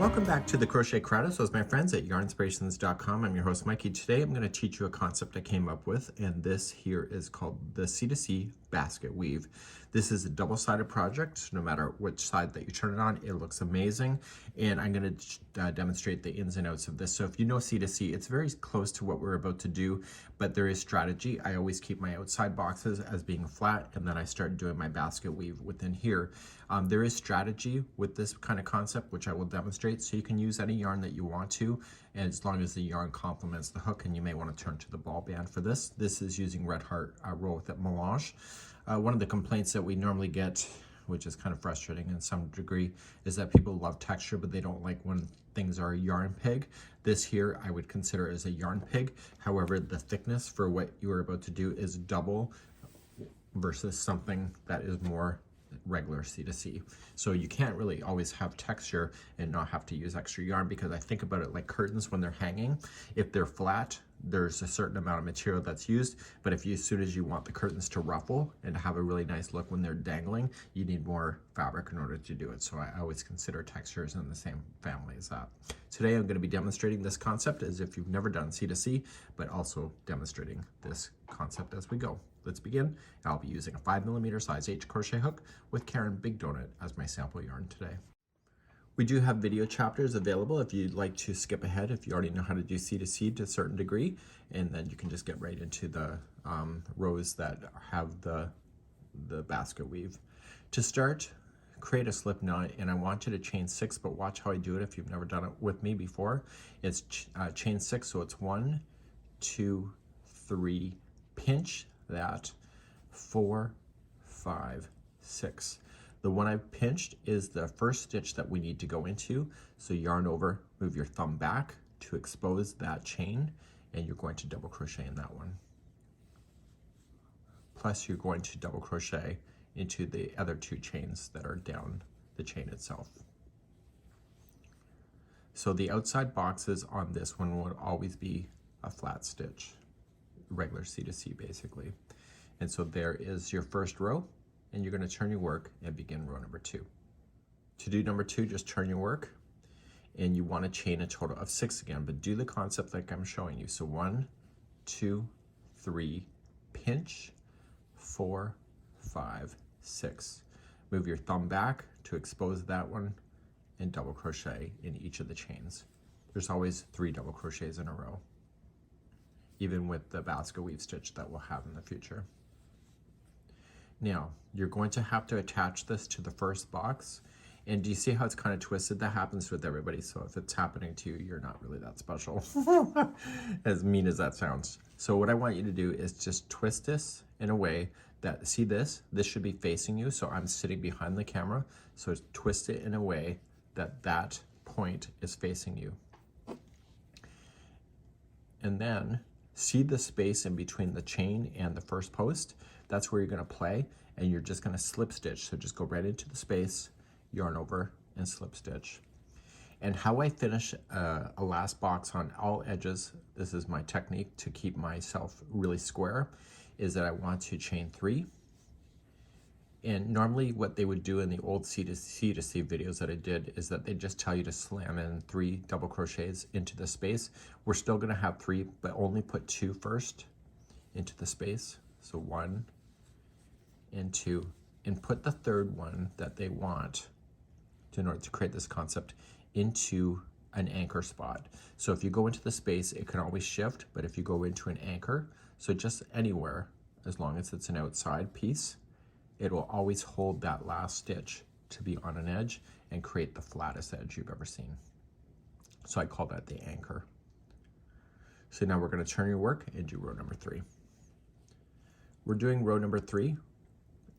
Welcome back to the Crochet Crowd. So, as my friends at yarnspirations.com, I'm your host Mikey. Today I'm going to teach you a concept I came up with, and this here is called the C2C basket weave. This is a double-sided project. No matter which side that you turn it on, it looks amazing. And I'm going to demonstrate the ins and outs of this. So if you know C2C, it's very close to what we're about to do, but there is strategy. I always keep my outside boxes as being flat, and then I start doing my basket weave within here. There is strategy with this kind of concept, which I will demonstrate. So you can use any yarn that you want to, and as long as the yarn complements the hook, and you may want to turn to the ball band for this. This is using Red Heart Roll With It Melange. One of the complaints that we normally get, which is kind of frustrating in some degree, is that people love texture, but they don't like when things are a yarn pig. This here I would consider as a yarn pig. However, the thickness for what you are about to do is double versus something that is more regular C2C. So you can't really always have texture and not have to use extra yarn, because I think about it like curtains when they're hanging. If they're flat, there's a certain amount of material that's used, but if you, as soon as you want the curtains to ruffle and to have a really nice look when they're dangling, you need more fabric in order to do it. So I always consider textures in the same family as that. Today I'm going to be demonstrating this concept as if you've never done C2C, but also demonstrating this concept as we go. Let's begin. I'll be using a 5mm size H crochet hook with Karen Big Donut as my sample yarn today. We do have video chapters available if you'd like to skip ahead, if you already know how to do C2C to a certain degree, and then you can just get right into the rows that have the basket weave. To start, create a slip knot, and I want you to chain 6, but watch how I do it if you've never done it with me before. It's chain 6, so it's 1, 2, 3, pinch that, 4, 5, 6. The one I've pinched is the first stitch that we need to go into. So yarn over, move your thumb back to expose that chain, and you're going to double crochet in that one. Plus you're going to double crochet into the other 2 chains that are down the chain itself. So the outside boxes on this one would always be a flat stitch, regular C2C basically. And so there is your first row, and you're going to turn your work and begin row number 2. To do number 2, just turn your work, and you want to chain a total of 6 again, but do the concept like I'm showing you. So 1, 2, 3, pinch, 4, 5, 6. Move your thumb back to expose that one, and double crochet in each of the chains. There's always 3 double crochets in a row, even with the basket weave stitch that we'll have in the future. Now, you're going to have to attach this to the first box. And do you see how it's kind of twisted? That happens with everybody. So if it's happening to you, you're not really that special, as mean as that sounds. So what I want you to do is just twist this in a way that, see this? This should be facing you. So I'm sitting behind the camera. So twist it in a way that that point is facing you. And then see the space in between the chain and the first post? That's where you're going to play, and you're just going to slip stitch. So just go right into the space, yarn over, and slip stitch. And how I finish a last box on all edges, this is my technique to keep myself really square, is that I want to chain 3. And normally what they would do in the old C2C videos that I did is that they just tell you to slam in 3 double crochets into the space. We're still going to have 3, but only put 2 first into the space. So 1 and 2, and put the third one that they want in order to create this concept into an anchor spot. So if you go into the space, it can always shift, but if you go into an anchor, so just anywhere, as long as it's an outside piece, it will always hold that last stitch to be on an edge and create the flattest edge you've ever seen. So I call that the anchor. So now we're going to turn your work and do row number 3. We're doing row number 3,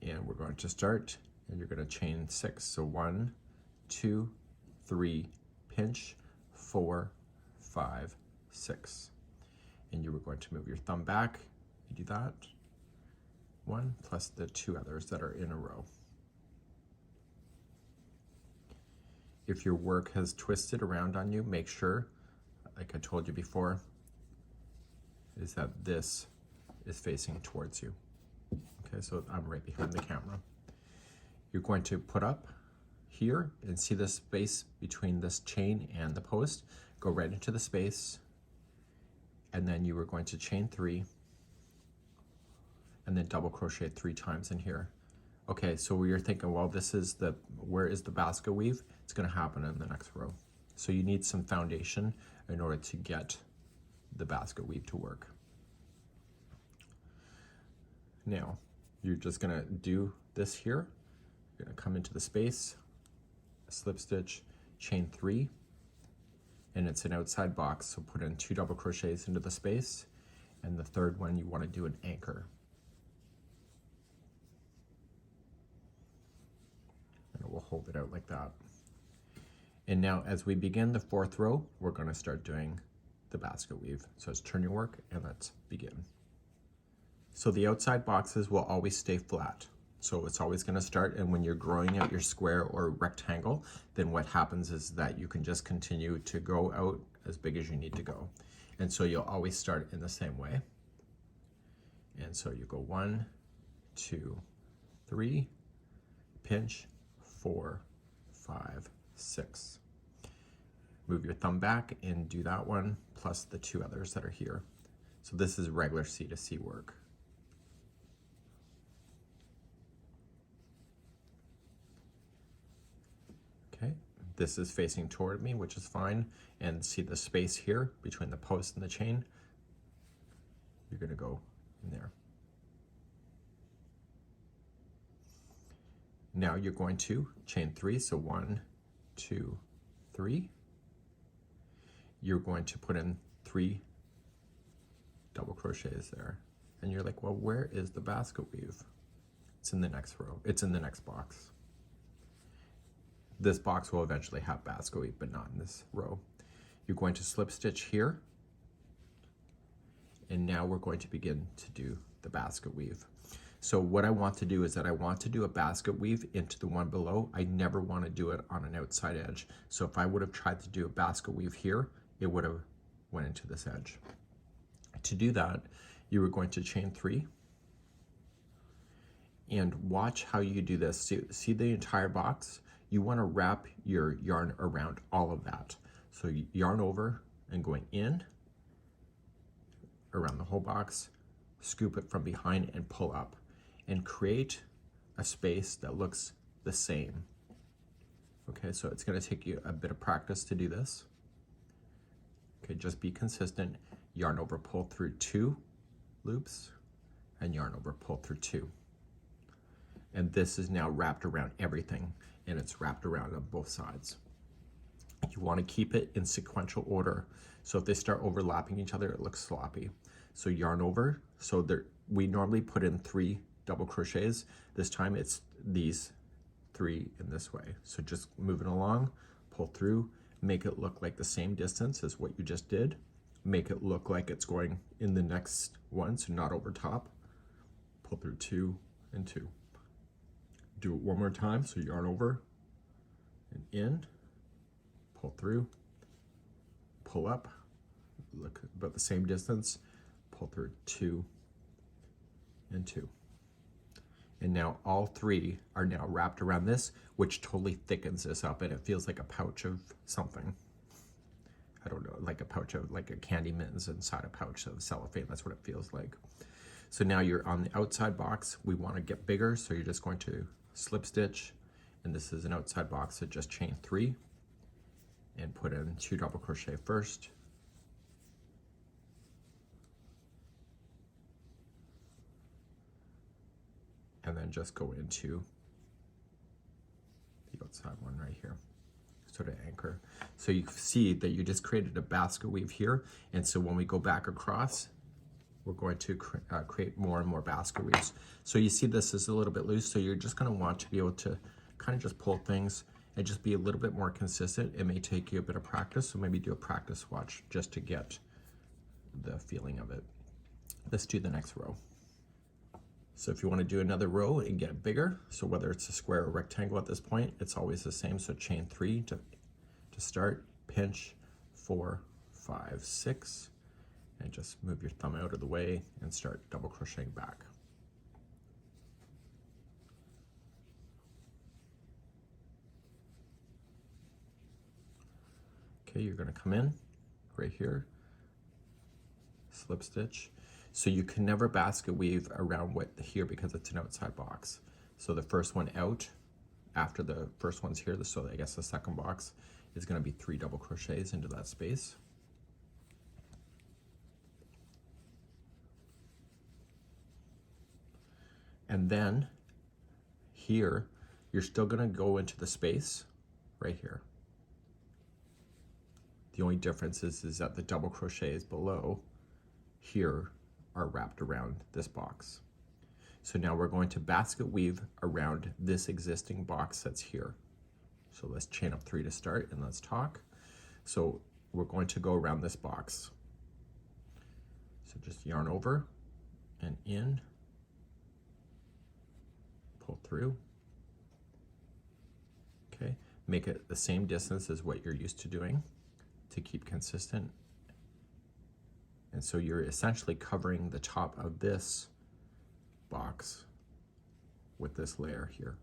and we're going to start, and you're going to chain 6. So 1, 2, 3, pinch, 4, 5, 6. And you are going to move your thumb back. You do that. 1 plus the 2 others that are in a row. If your work has twisted around on you, make sure, like I told you before, is that this is facing towards you. Okay, so I'm right behind the camera. You're going to put up here and see the space between this chain and the post. Go right into the space, and then you are going to chain 3 and then double crochet 3 times in here. Okay, so you're thinking, well, this is the, where is the basket weave? It's going to happen in the next row. So you need some foundation in order to get the basket weave to work. Now, you're just going to do this here. You're going to come into the space, slip stitch, chain 3, and it's an outside box, so put in 2 double crochets into the space, and the third one you want to do an anchor. And we'll hold it out like that. And now as we begin the 4th row, we're going to start doing the basket weave. So let's turn your work and let's begin. So the outside boxes will always stay flat. So it's always going to start, and when you're growing out your square or rectangle, then what happens is that you can just continue to go out as big as you need to go. And so you'll always start in the same way. And so you go 1, 2, 3, pinch, 4, 5, 6. Move your thumb back and do that one, plus the 2 others that are here. So this is regular C2C work. Okay, this is facing toward me, which is fine. And see the space here between the post and the chain? You're going to go in there. Now you're going to chain 3, so 1, 2, 3. You're going to put in 3 double crochets there. And you're like, well, where is the basket weave? It's in the next row. It's in the next box. This box will eventually have basket weave, but not in this row. You're going to slip stitch here. And now we're going to begin to do the basket weave. So what I want to do is that I want to do a basket weave into the one below. I never want to do it on an outside edge. So if I would have tried to do a basket weave here, it would have went into this edge. To do that, you were going to chain 3. And watch how you do this. See the entire box? You want to wrap your yarn around all of that. So you yarn over and going in around the whole box, scoop it from behind and pull up, and create a space that looks the same. Okay, so it's going to take you a bit of practice to do this. Okay, just be consistent. Yarn over, pull through 2 loops, and yarn over, pull through 2. And this is now wrapped around everything, and it's wrapped around on both sides. You want to keep it in sequential order. So if they start overlapping each other, it looks sloppy. So yarn over, so we normally put in 3 double crochets. This time it's these 3 in this way. So just moving along, pull through, make it look like the same distance as what you just did. Make it look like it's going in the next one, so not over top. Pull through 2 and 2. Do it one more time, so yarn over and in, pull through, pull up, look about the same distance, pull through 2 and 2. And now all 3 are now wrapped around this, which totally thickens this up, and it feels like a pouch of something. I don't know, like a pouch of, like a candy mittens inside a pouch of cellophane. That's what it feels like. So now you're on the outside box. We want to get bigger, so you're just going to slip stitch, and this is an outside box, so just chain 3 and put in 2 double crochet first. And then just go into the outside one right here, sort of anchor. So you see that you just created a basket weave here, and so when we go back across, we're going to create more and more basket weaves. So you see this is a little bit loose, so you're just going to want to be able to kind of just pull things and just be a little bit more consistent. It may take you a bit of practice, so maybe do a practice swatch just to get the feeling of it. Let's do the next row. So if you want to do another row and get it bigger, so whether it's a square or rectangle at this point, it's always the same. So chain 3 to start, pinch, 4, 5, 6, and just move your thumb out of the way and start double crocheting back. Okay, you're going to come in right here, slip stitch. So you can never basket weave around here because it's an outside box. So the first one out after the first one's here, so I guess the second box is going to be 3 double crochets into that space. And then here, you're still going to go into the space right here. The only difference is that the double crochets below here are wrapped around this box. So now we're going to basket weave around this existing box that's here. So let's chain up 3 to start and let's talk. So we're going to go around this box. So just yarn over and in, pull through. Okay, make it the same distance as what you're used to doing to keep consistent. And so you're essentially covering the top of this box with this layer here.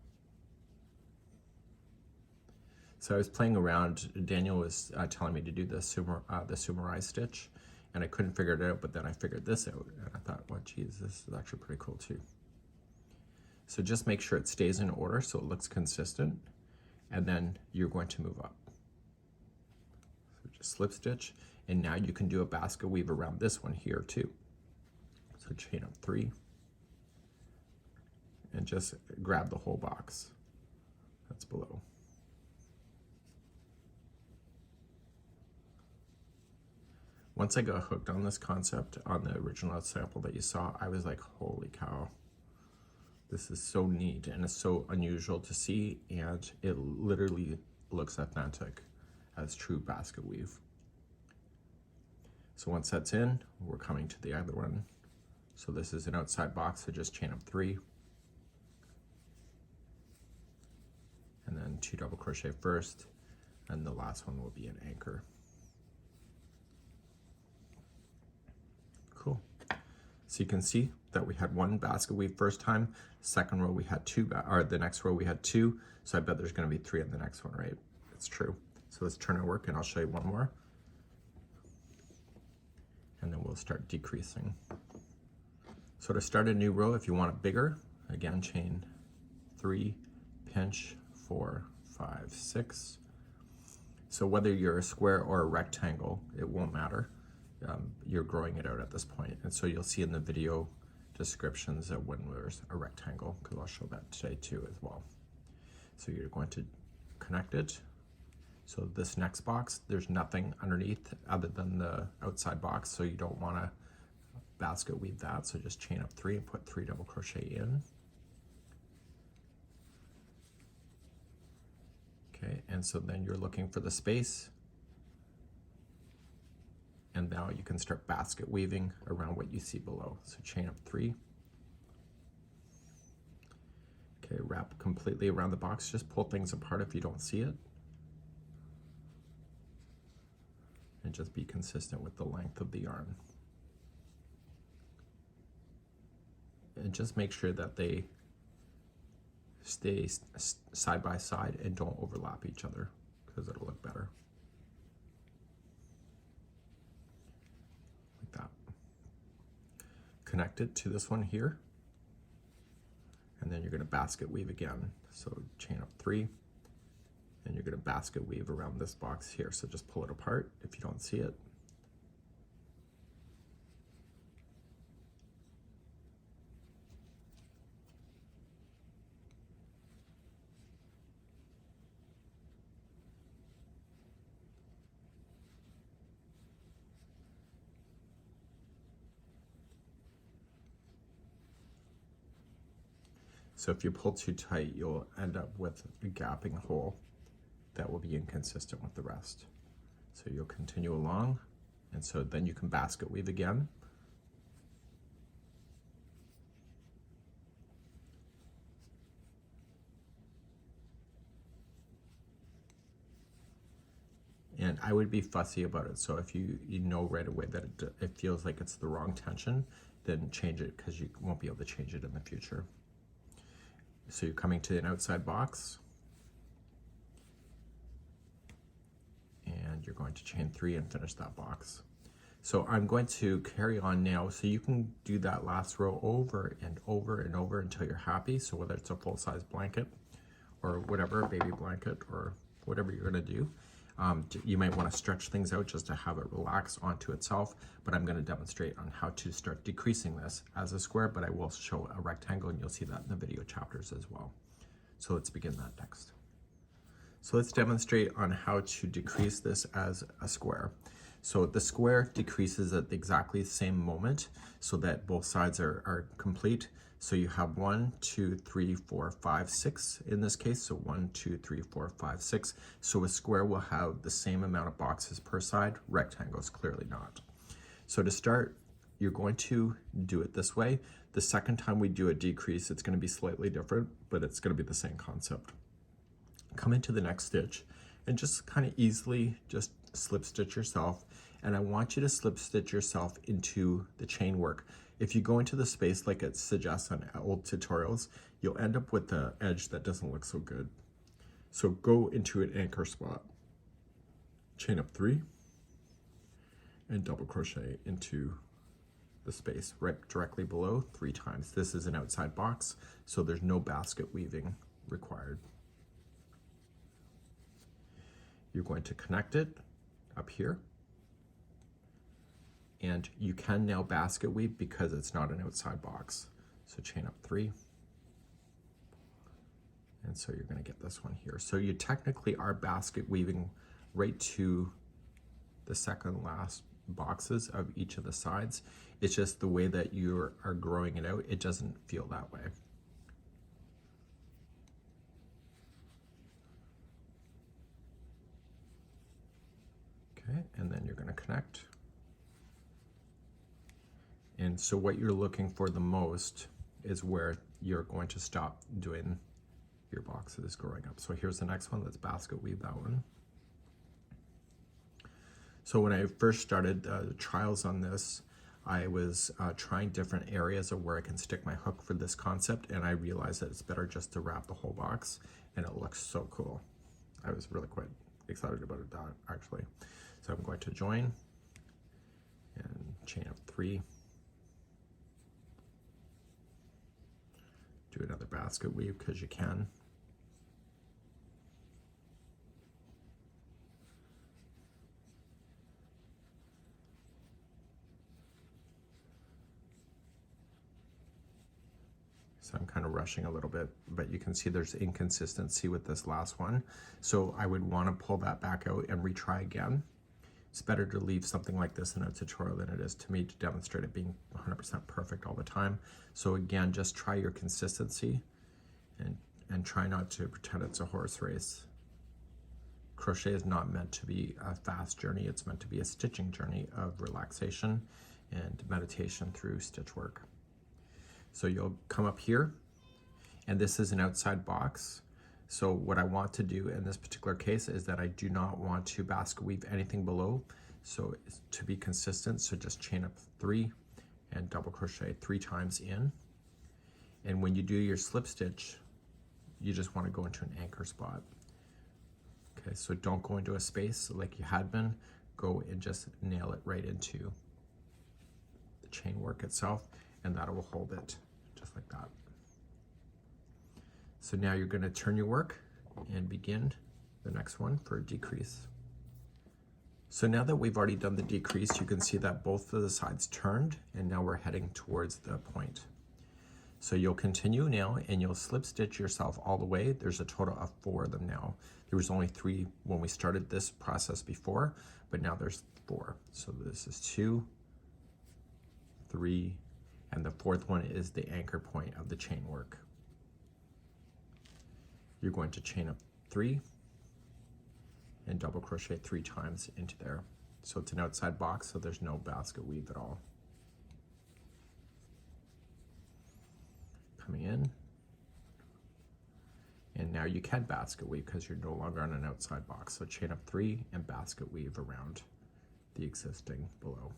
So I was playing around, Daniel was telling me to do the sumarai stitch, and I couldn't figure it out, but then I figured this out, and I thought, well, geez, this is actually pretty cool too. So just make sure it stays in order so it looks consistent, and then you're going to move up. So just slip stitch, and now you can do a basket weave around this one here too. So chain up 3, and just grab the whole box that's below. Once I got hooked on this concept on the original sample that you saw, I was like, holy cow, this is so neat and it's so unusual to see, and it literally looks authentic as true basket weave. So once that's in, we're coming to the other one. So this is an outside box, so just chain up 3. And then 2 double crochet first, and the last one will be an anchor. Cool. So you can see that we had 1 basket weave first time, second row we had 2, or the next row we had 2, so I bet there's going to be 3 in the next one, right? It's true. So let's turn our work and I'll show you one more. And then we'll start decreasing. So to start a new row, if you want it bigger, again, chain 3, pinch 4, 5, 6. So whether you're a square or a rectangle, it won't matter. You're growing it out at this point. And so you'll see in the video descriptions that when there's a rectangle, because I'll show that today too as well. So you're going to connect it. So this next box, there's nothing underneath other than the outside box, so you don't want to basket weave that. So just chain up 3 and put 3 double crochet in. Okay, and so then you're looking for the space. And now you can start basket weaving around what you see below. So chain up 3. Okay, wrap completely around the box. Just pull things apart if you don't see it. And just be consistent with the length of the yarn. And just make sure that they stay side by side and don't overlap each other, because it'll look better. Like that. Connect it to this one here. And then you're going to basket weave again. So chain up 3. And you're going to basket weave around this box here. So just pull it apart if you don't see it. So if you pull too tight, you'll end up with a gapping hole that will be inconsistent with the rest. So you'll continue along, and so then you can basket weave again. And I would be fussy about it. So if you know right away that it feels like it's the wrong tension, then change it, because you won't be able to change it in the future. So you're coming to an outside box, and you're going to chain 3 and finish that box. So I'm going to carry on now, so you can do that last row over and over and over until you're happy. So whether it's a full-size blanket or whatever, baby blanket or whatever you're going to do, you might want to stretch things out just to have it relax onto itself, but I'm going to demonstrate on how to start decreasing this as a square, but I will show a rectangle, and you'll see that in the video chapters as well. So let's begin that next. So let's demonstrate on how to decrease this as a square. So the square decreases at exactly the same moment so that both sides are complete. So you have 1, 2, 3, 4, 5, 6 in this case. So 1, 2, 3, 4, 5, 6. So a square will have the same amount of boxes per side. Rectangles clearly not. So to start, you're going to do it this way. The second time we do a decrease, it's going to be slightly different, but it's going to be the same concept. Come into the next stitch and just kind of easily just slip stitch yourself, and I want you to slip stitch yourself into the chain work. If you go into the space like it suggests on old tutorials, you'll end up with the edge that doesn't look so good. So go into an anchor spot, chain up 3 and double crochet into the space right directly below 3 times. This is an outside box, so there's no basket weaving required. You're going to connect it up here, and you can now basket weave because it's not an outside box. So chain up 3, and so you're going to get this one here. So you technically are basket weaving right to the second last boxes of each of the sides. It's just the way that you are growing it out, it doesn't feel that way. Okay, and then you're going to connect. And so what you're looking for the most is where you're going to stop doing your boxes growing up. So here's the next one. Let's basket weave that one. So when I first started trials on this, I was trying different areas of where I can stick my hook for this concept, and I realized that it's better just to wrap the whole box, and it looks so cool. I was really quite excited about it actually. So I'm going to join and chain up 3. Do another basket weave because you can. So I'm kind of rushing a little bit, but you can see there's inconsistency with this last one. So I would want to pull that back out and retry again. It's better to leave something like this in a tutorial than it is to me to demonstrate it being 100% perfect all the time. So again, just try your consistency and try not to pretend it's a horse race. Crochet is not meant to be a fast journey. It's meant to be a stitching journey of relaxation and meditation through stitch work. So you'll come up here, and this is an outside box. So what I want to do in this particular case is that I do not want to basket weave anything below. So to be consistent, so just chain up 3 and double crochet 3 times in. And when you do your slip stitch, you just want to go into an anchor spot. Okay, so don't go into a space like you had been. Go and just nail it right into the chain work itself, and that will hold it just like that. So now you're going to turn your work and begin the next one for a decrease. So now that we've already done the decrease, you can see that both of the sides turned, and now we're heading towards the point. So you'll continue now, and you'll slip stitch yourself all the way. There's a total of 4 of them now. There was only 3 when we started this process before, but now there's 4. So this is 2, 3, and the 4th one is the anchor point of the chain work. You're going to chain up 3 and double crochet 3 times into there. So it's an outside box, so there's no basket weave at all. Coming in, and now you can basket weave because you're no longer on an outside box. So chain up 3 and basket weave around the existing below.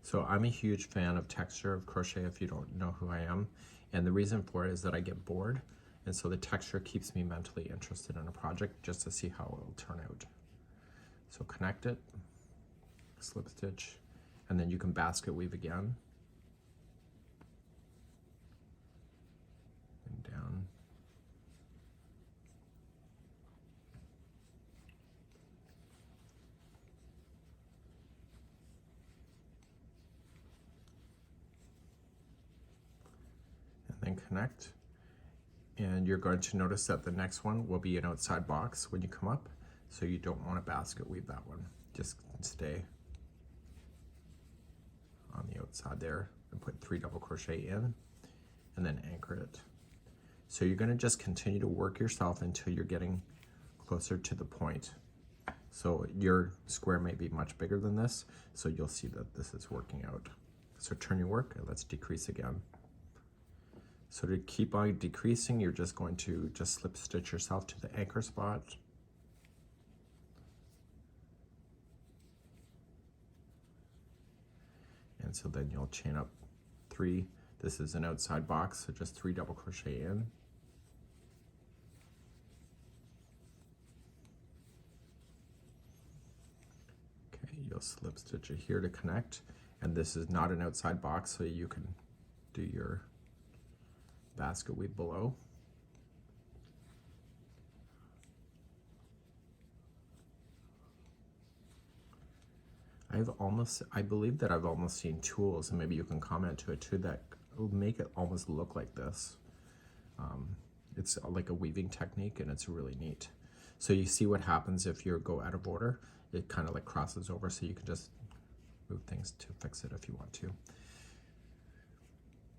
So I'm a huge fan of texture of crochet if you don't know who I am. And the reason for it is that I get bored. And so the texture keeps me mentally interested in a project just to see how it will turn out. So connect it, slip stitch, and then you can basket weave again. And down. And then connect. And you're going to notice that the next one will be an outside box when you come up. So you don't want to basket weave that one. Just stay on the outside there and put 3 double crochet in and then anchor it. So you're going to just continue to work yourself until you're getting closer to the point. So your square may be much bigger than this, so you'll see that this is working out. So turn your work and let's decrease again. So to keep on decreasing, you're just going to just slip stitch yourself to the anchor spot. And so then you'll chain up 3. This is an outside box, so just 3 double crochet in. Okay, you'll slip stitch it here to connect. And this is not an outside box, so you can do your basket weave below. I believe that I've almost seen tools, and maybe you can comment to it too, that will make it almost look like this. It's like a weaving technique, and it's really neat. So you see what happens if you go out of order. It kind of like crosses over, so you can just move things to fix it if you want to.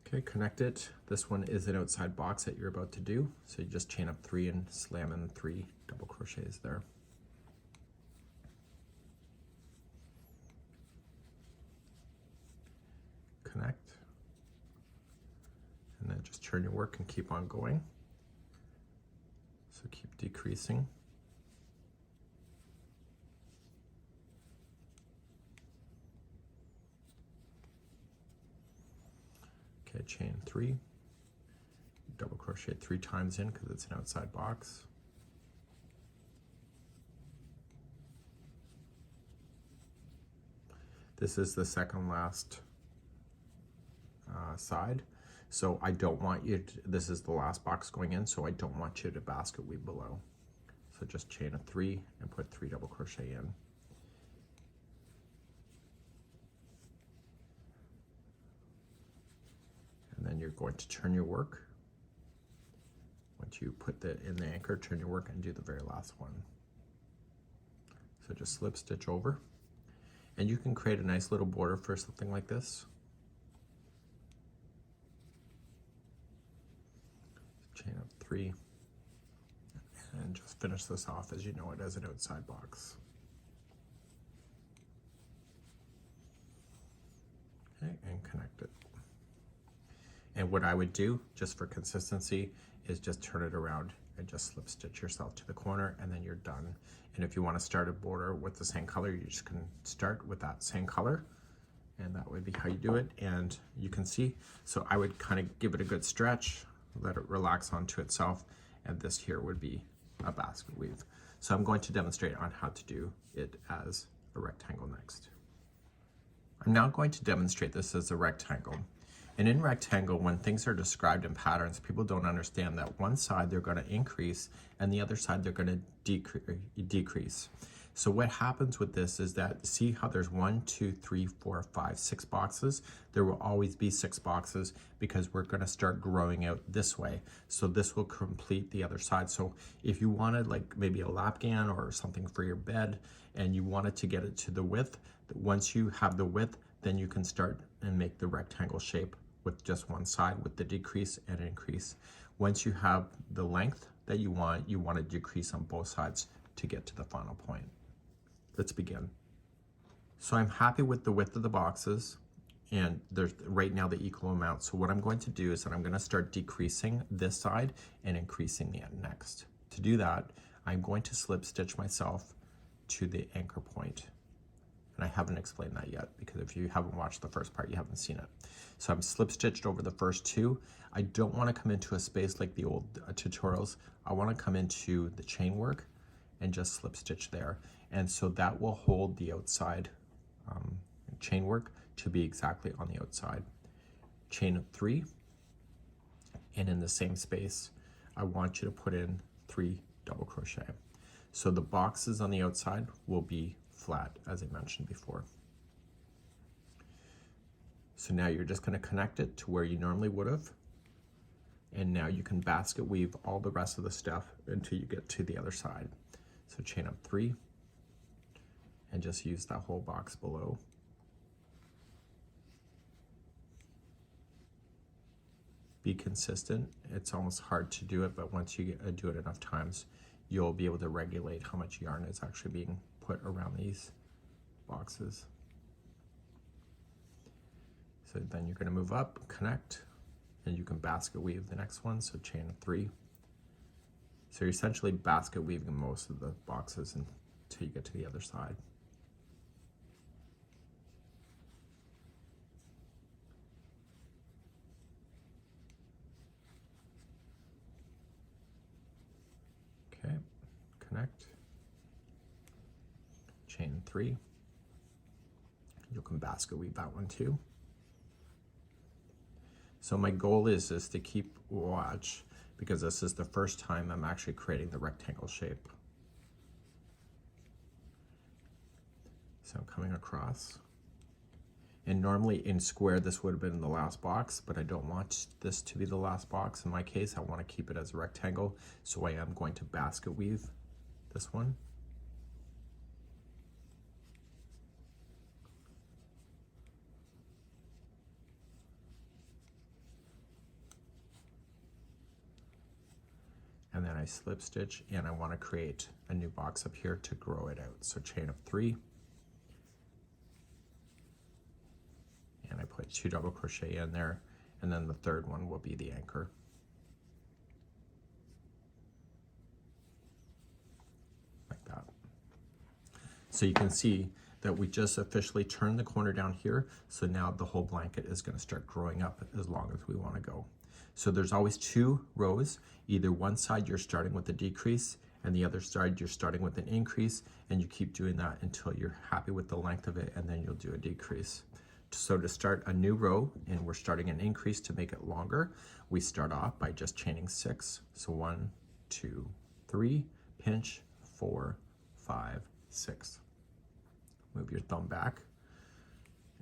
Okay, connect it. This one is an outside box that you're about to do. So you just chain up 3 and slam in 3 double crochets there. Connect. And then just turn your work and keep on going. So keep decreasing. Okay, chain 3, double crochet 3 times in because it's an outside box. This is the second last side, so I don't want you to, this is the last box going in, so I don't want you to basket weave below. So just chain a 3 and put 3 double crochet in. And then you're going to turn your work. Once you put that in the anchor, turn your work and do the very last one. So just slip stitch over. And you can create a nice little border for something like this. Chain up 3. And just finish this off as you know it as an outside box. Okay, and connect it. And what I would do, just for consistency, is just turn it around and just slip stitch yourself to the corner, and then you're done. And if you want to start a border with the same color, you just can start with that same color, and that would be how you do it. And you can see, so I would kind of give it a good stretch, let it relax onto itself, and this here would be a basket weave. So I'm going to demonstrate on how to do it as a rectangle next. I'm now going to demonstrate this as a rectangle. And in rectangle, when things are described in patterns, people don't understand that one side they're going to increase and the other side they're going to decrease. So what happens with this is that, see how there's 1, 2, 3, 4, 5, 6 boxes? There will always be 6 boxes because we're going to start growing out this way. So this will complete the other side. So if you wanted like maybe a lap gown or something for your bed and you wanted to get it to the width, once you have the width, then you can start and make the rectangle shape with just one side with the decrease and increase. Once you have the length that you want to decrease on both sides to get to the final point. Let's begin. So I'm happy with the width of the boxes, and there's right now the equal amount. So what I'm going to do is that I'm going to start decreasing this side and increasing the end next. To do that, I'm going to slip stitch myself to the anchor point. And I haven't explained that yet, because if you haven't watched the first part, you haven't seen it. So I'm slip stitched over the first two. I don't want to come into a space like the old tutorials. I want to come into the chain work and just slip stitch there. And so that will hold the outside chain work to be exactly on the outside. Chain 3, and in the same space, I want you to put in 3 double crochet. So the boxes on the outside will be flat, as I mentioned before. So now you're just going to connect it to where you normally would have, and now you can basket weave all the rest of the stuff until you get to the other side. So chain up 3 and just use that whole box below. Be consistent. It's almost hard to do it, but once you do it enough times, you'll be able to regulate how much yarn is actually being put around these boxes. So then you're going to move up, connect, and you can basket weave the next one. So chain 3. So you're essentially basket weaving most of the boxes until you get to the other side. Okay, connect, chain 3. You can basket weave that one too. So my goal is to keep watch, because this is the first time I'm actually creating the rectangle shape. So I'm coming across, and normally in square this would have been the last box, but I don't want this to be the last box. In my case, I want to keep it as a rectangle, so I am going to basket weave this one. And then I slip stitch, and I want to create a new box up here to grow it out. So chain of 3, and I put 2 double crochet in there, and then the third one will be the anchor. Like that. So you can see that we just officially turned the corner down here, so now the whole blanket is going to start growing up as long as we want to go. So there's always 2 rows. Either one side you're starting with a decrease, and the other side you're starting with an increase, and you keep doing that until you're happy with the length of it, and then you'll do a decrease. So to start a new row, and we're starting an increase to make it longer, we start off by just chaining 6. So 1, 2, 3, pinch, 4, 5, 6. Move your thumb back,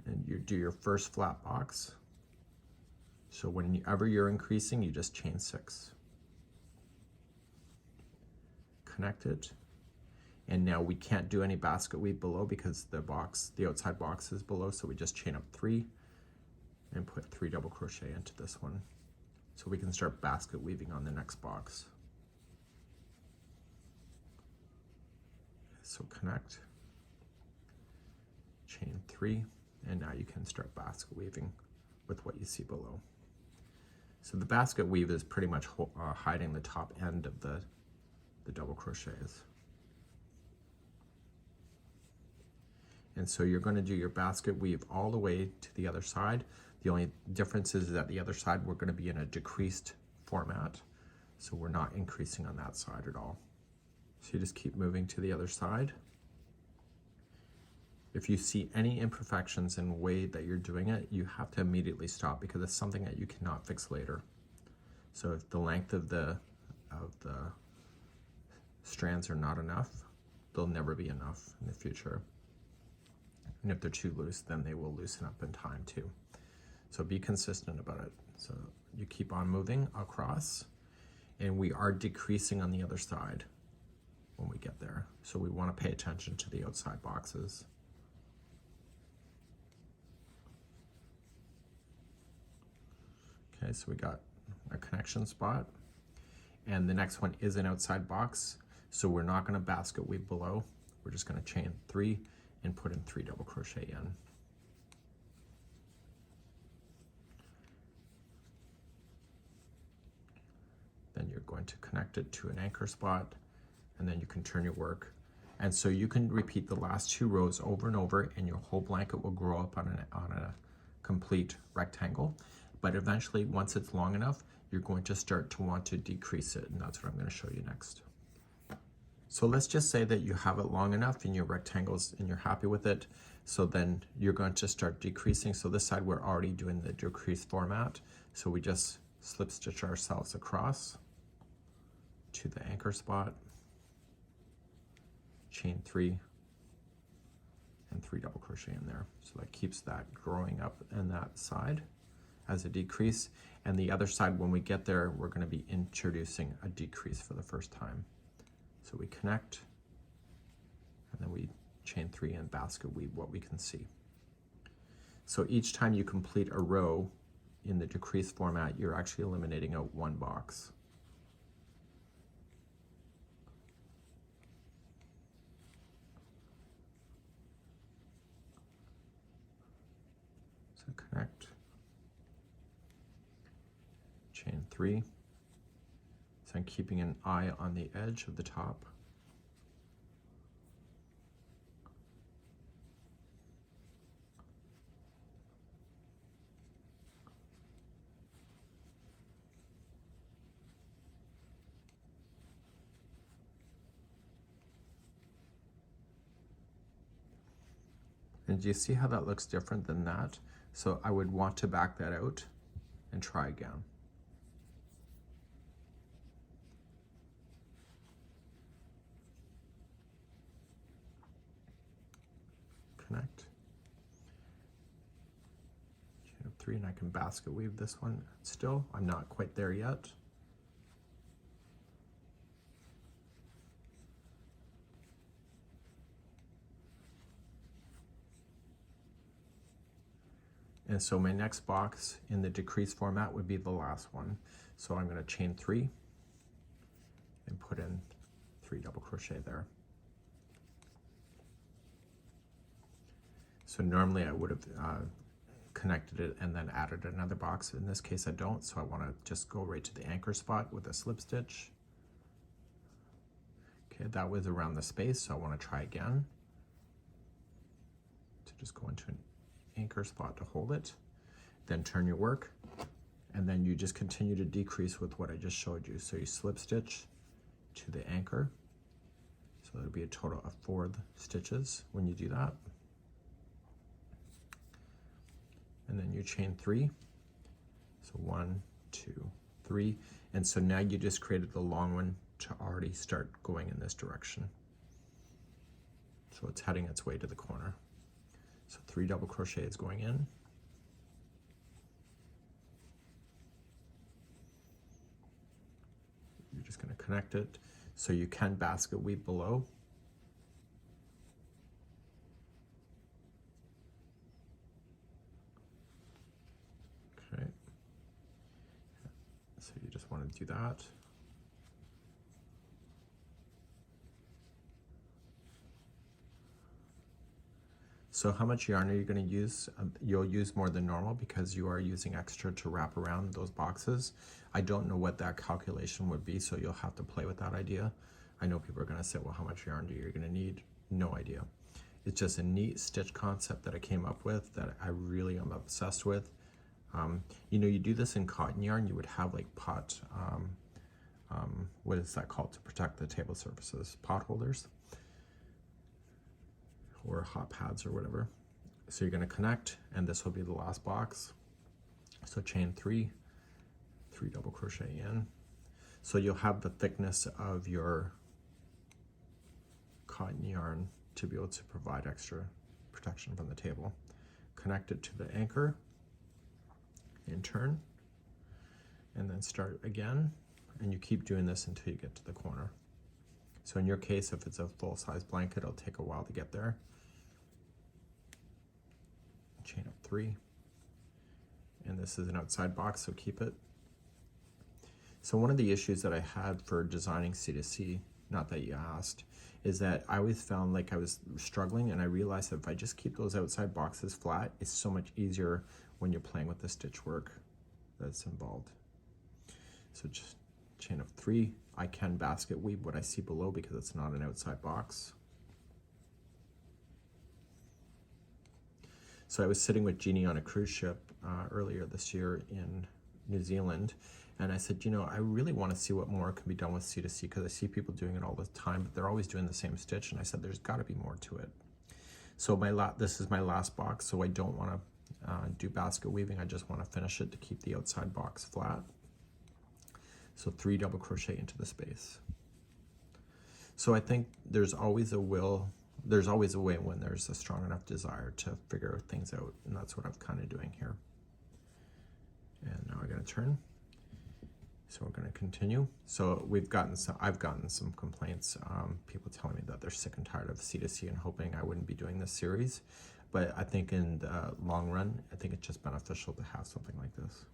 and you do your first flat box. So whenever you're increasing, you just chain 6. Connect it. And now we can't do any basket weave below because the outside box is below, so we just chain up 3 and put 3 double crochet into this one. So we can start basket weaving on the next box. So connect, chain 3, and now you can start basket weaving with what you see below. So the basket weave is pretty much hiding the top end of the double crochets. And so you're going to do your basket weave all the way to the other side. The only difference is that the other side we're going to be in a decreased format, so we're not increasing on that side at all. So you just keep moving to the other side. If you see any imperfections in the way that you're doing it, you have to immediately stop, because it's something that you cannot fix later. So if the length of the strands are not enough, they'll never be enough in the future. And if they're too loose, then they will loosen up in time too. So be consistent about it. So you keep on moving across, and we are decreasing on the other side when we get there. So we want to pay attention to the outside boxes. Okay, so we got a connection spot, and the next one is an outside box. So we're not going to basket weave below. We're just going to chain 3 and put in 3 double crochet in. Then you're going to connect it to an anchor spot, and then you can turn your work And so you can repeat the last 2 rows over and over, and your whole blanket will grow up on a complete rectangle. But eventually, once it's long enough, you're going to start to want to decrease it, and that's what I'm going to show you next. So let's just say that you have it long enough in your rectangles and you're happy with it. So then you're going to start decreasing. So this side we're already doing the decrease format. So we just slip stitch ourselves across to the anchor spot, chain 3, and 3 double crochet in there. So that keeps that growing up in that side as a decrease. And the other side, when we get there, we're going to be introducing a decrease for the first time. So we connect, and then we chain 3 and basket weave what we can see. So each time you complete a row in the decrease format, you're actually eliminating out 1 box. So connect, chain 3. So I'm keeping an eye on the edge of the top. And do you see how that looks different than that? So I would want to back that out and try again. Connect. Chain of 3, and I can basket weave this one still. I'm not quite there yet. And so my next box in the decrease format would be the last one. So I'm going to chain 3 and put in 3 double crochet there. So normally I would have connected it and then added another box. In this case I don't, so I want to just go right to the anchor spot with a slip stitch. Okay, that was around the space, so I want to try again. To just go into an anchor spot to hold it, then turn your work, and then you just continue to decrease with what I just showed you. So you slip stitch to the anchor, so it'll be a total of 4 stitches when you do that, and then you chain 3, so 1, 2, 3, and so now you just created the long one to already start going in this direction, so it's heading its way to the corner. So 3 double crochet is going in. You're just going to connect it. So you can basket weave below. Okay. So you just want to do that. So how much yarn are you going to use? You'll use more than normal because you are using extra to wrap around those boxes. I don't know what that calculation would be, so you'll have to play with that idea. I know people are going to say, well, how much yarn are you going to need? No idea. It's just a neat stitch concept that I came up with that I really am obsessed with. You know, you do this in cotton yarn, you would have like pot, what is that called to protect the table surfaces? Pot holders. Or hot pads or whatever. So you're going to connect, and this will be the last box. So chain 3, 3 double crochet in. So you'll have the thickness of your cotton yarn to be able to provide extra protection from the table. Connect it to the anchor and turn, and then start again, and you keep doing this until you get to the corner. So in your case, if it's a full-size blanket, it'll take a while to get there. Chain up 3, and this is an outside box, so keep it. So one of the issues that I had for designing C2C, not that you asked, is that I always found like I was struggling, and I realized that if I just keep those outside boxes flat, it's so much easier when you're playing with the stitch work that's involved. So just chain up 3. I can basket weave what I see below because it's not an outside box. So I was sitting with Jeannie on a cruise ship earlier this year in New Zealand, and I said, you know, I really want to see what more can be done with C2C because I see people doing it all the time, but they're always doing the same stitch, and I said there's got to be more to it. So this is my last box, so I don't want to do basket weaving. I just want to finish it to keep the outside box flat. So 3 double crochet into the space. So I think there's always a way when there's a strong enough desire to figure things out, and that's what I'm kind of doing here. And now I'm going to turn. So we're going to continue. So I've gotten some complaints, people telling me that they're sick and tired of C2C and hoping I wouldn't be doing this series. But I think in the long run, I think it's just beneficial to have something like this.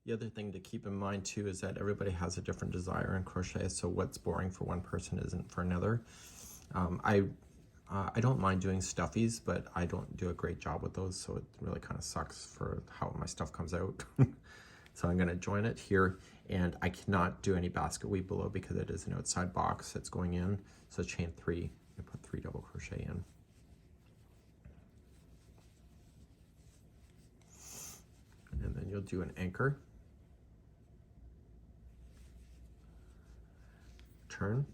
The other thing to keep in mind too is that everybody has a different desire in crochet. So what's boring for one person isn't for another. I don't mind doing stuffies, but I don't do a great job with those. So it really kind of sucks for how my stuff comes out. So I'm going to join it here, and I cannot do any basket weave below because it is an outside box that's going in. So chain 3 and put 3 double crochet in. And then you'll do an anchor, turn,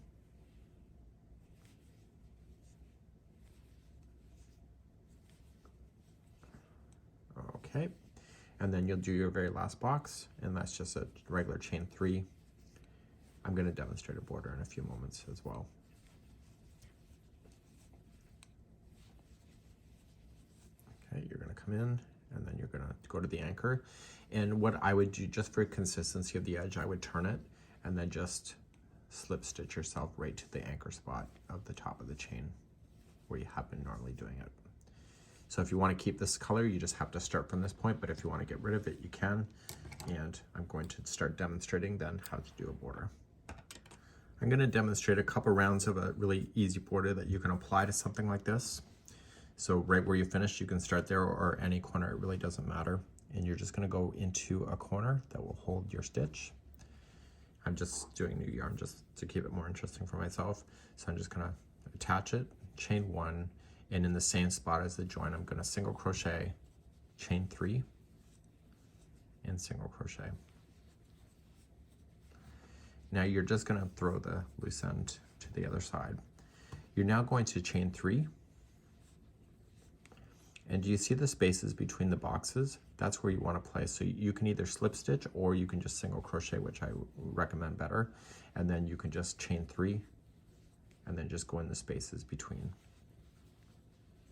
okay. And then you'll do your very last box, and that's just a regular chain 3. I'm going to demonstrate a border in a few moments as well. Okay, you're going to come in, and then you're going to go to the anchor. And what I would do, just for consistency of the edge, I would turn it and then just slip stitch yourself right to the anchor spot of the top of the chain where you have been normally doing it. So if you want to keep this color, you just have to start from this point, but if you want to get rid of it, you can. And I'm going to start demonstrating then how to do a border. I'm going to demonstrate a couple rounds of a really easy border that you can apply to something like this. So right where you finish, you can start there, or any corner, it really doesn't matter. And you're just going to go into a corner that will hold your stitch. I'm just doing new yarn just to keep it more interesting for myself. So I'm just going to attach it, chain 1, and in the same spot as the join, I'm going to single crochet, chain 3, and single crochet. Now you're just going to throw the loose end to the other side. You're now going to chain 3. And do you see the spaces between the boxes? That's where you want to place. So you can either slip stitch or you can just single crochet, which I recommend better. And then you can just chain 3 and then just go in the spaces between.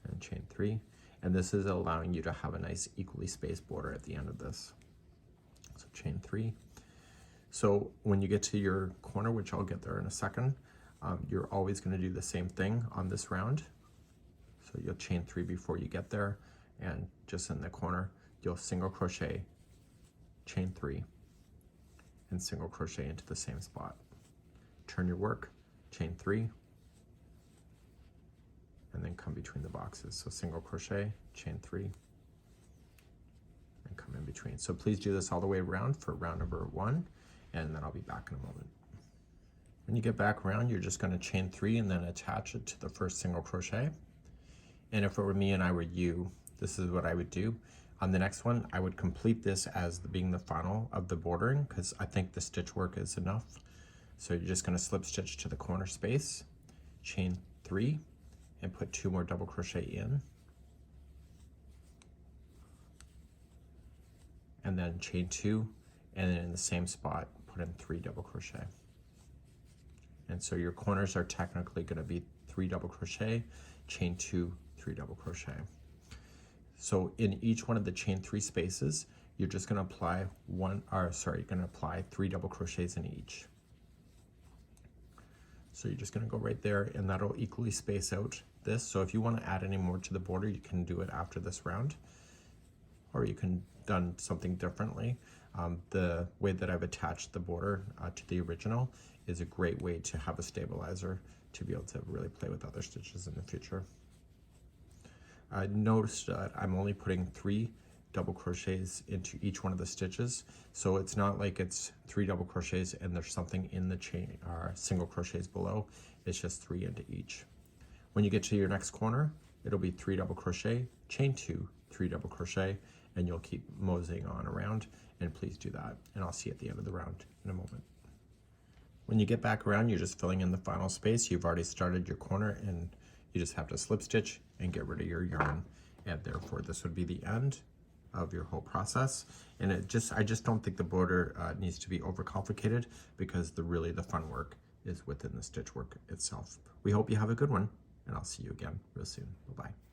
And chain 3. And this is allowing you to have a nice equally spaced border at the end of this. So chain 3. So when you get to your corner, which I'll get there in a second, you're always going to do the same thing on this round. So you'll chain 3 before you get there, and just in the corner, you'll single crochet, chain 3, and single crochet into the same spot. Turn your work, chain 3, and then come between the boxes. So single crochet, chain 3, and come in between. So please do this all the way around for round number 1, and then I'll be back in a moment. When you get back around, you're just going to chain 3 and then attach it to the first single crochet. And if it were me and I were you, this is what I would do. On the next one, I would complete this as being the final of the bordering because I think the stitch work is enough. So you're just going to slip stitch to the corner space, chain 3, and put 2 more double crochet in. And then chain 2, and then in the same spot, put in 3 double crochet. And so your corners are technically going to be 3 double crochet, chain 2, 3 double crochet. So in each one of the chain 3 spaces, you're just going to apply you're going to apply 3 double crochets in each. So you're just going to go right there, and that'll equally space out this. So if you want to add any more to the border, you can do it after this round, or you can done something differently. The way that I've attached the border to the original is a great way to have a stabilizer to be able to really play with other stitches in the future. Notice that I'm only putting 3 double crochets into each one of the stitches, so it's not like it's 3 double crochets and there's something in the chain or single crochets below. It's just 3 into each. When you get to your next corner, it'll be 3 double crochet, chain 2, 3 double crochet, and you'll keep moseying on around, and please do that. And I'll see you at the end of the round in a moment. When you get back around, you're just filling in the final space. You've already started your corner, and you just have to slip stitch and get rid of your yarn. And therefore, this would be the end of your whole process. And I just don't think the border needs to be overcomplicated, because really the fun work is within the stitch work itself. We hope you have a good one, and I'll see you again real soon. Bye-bye.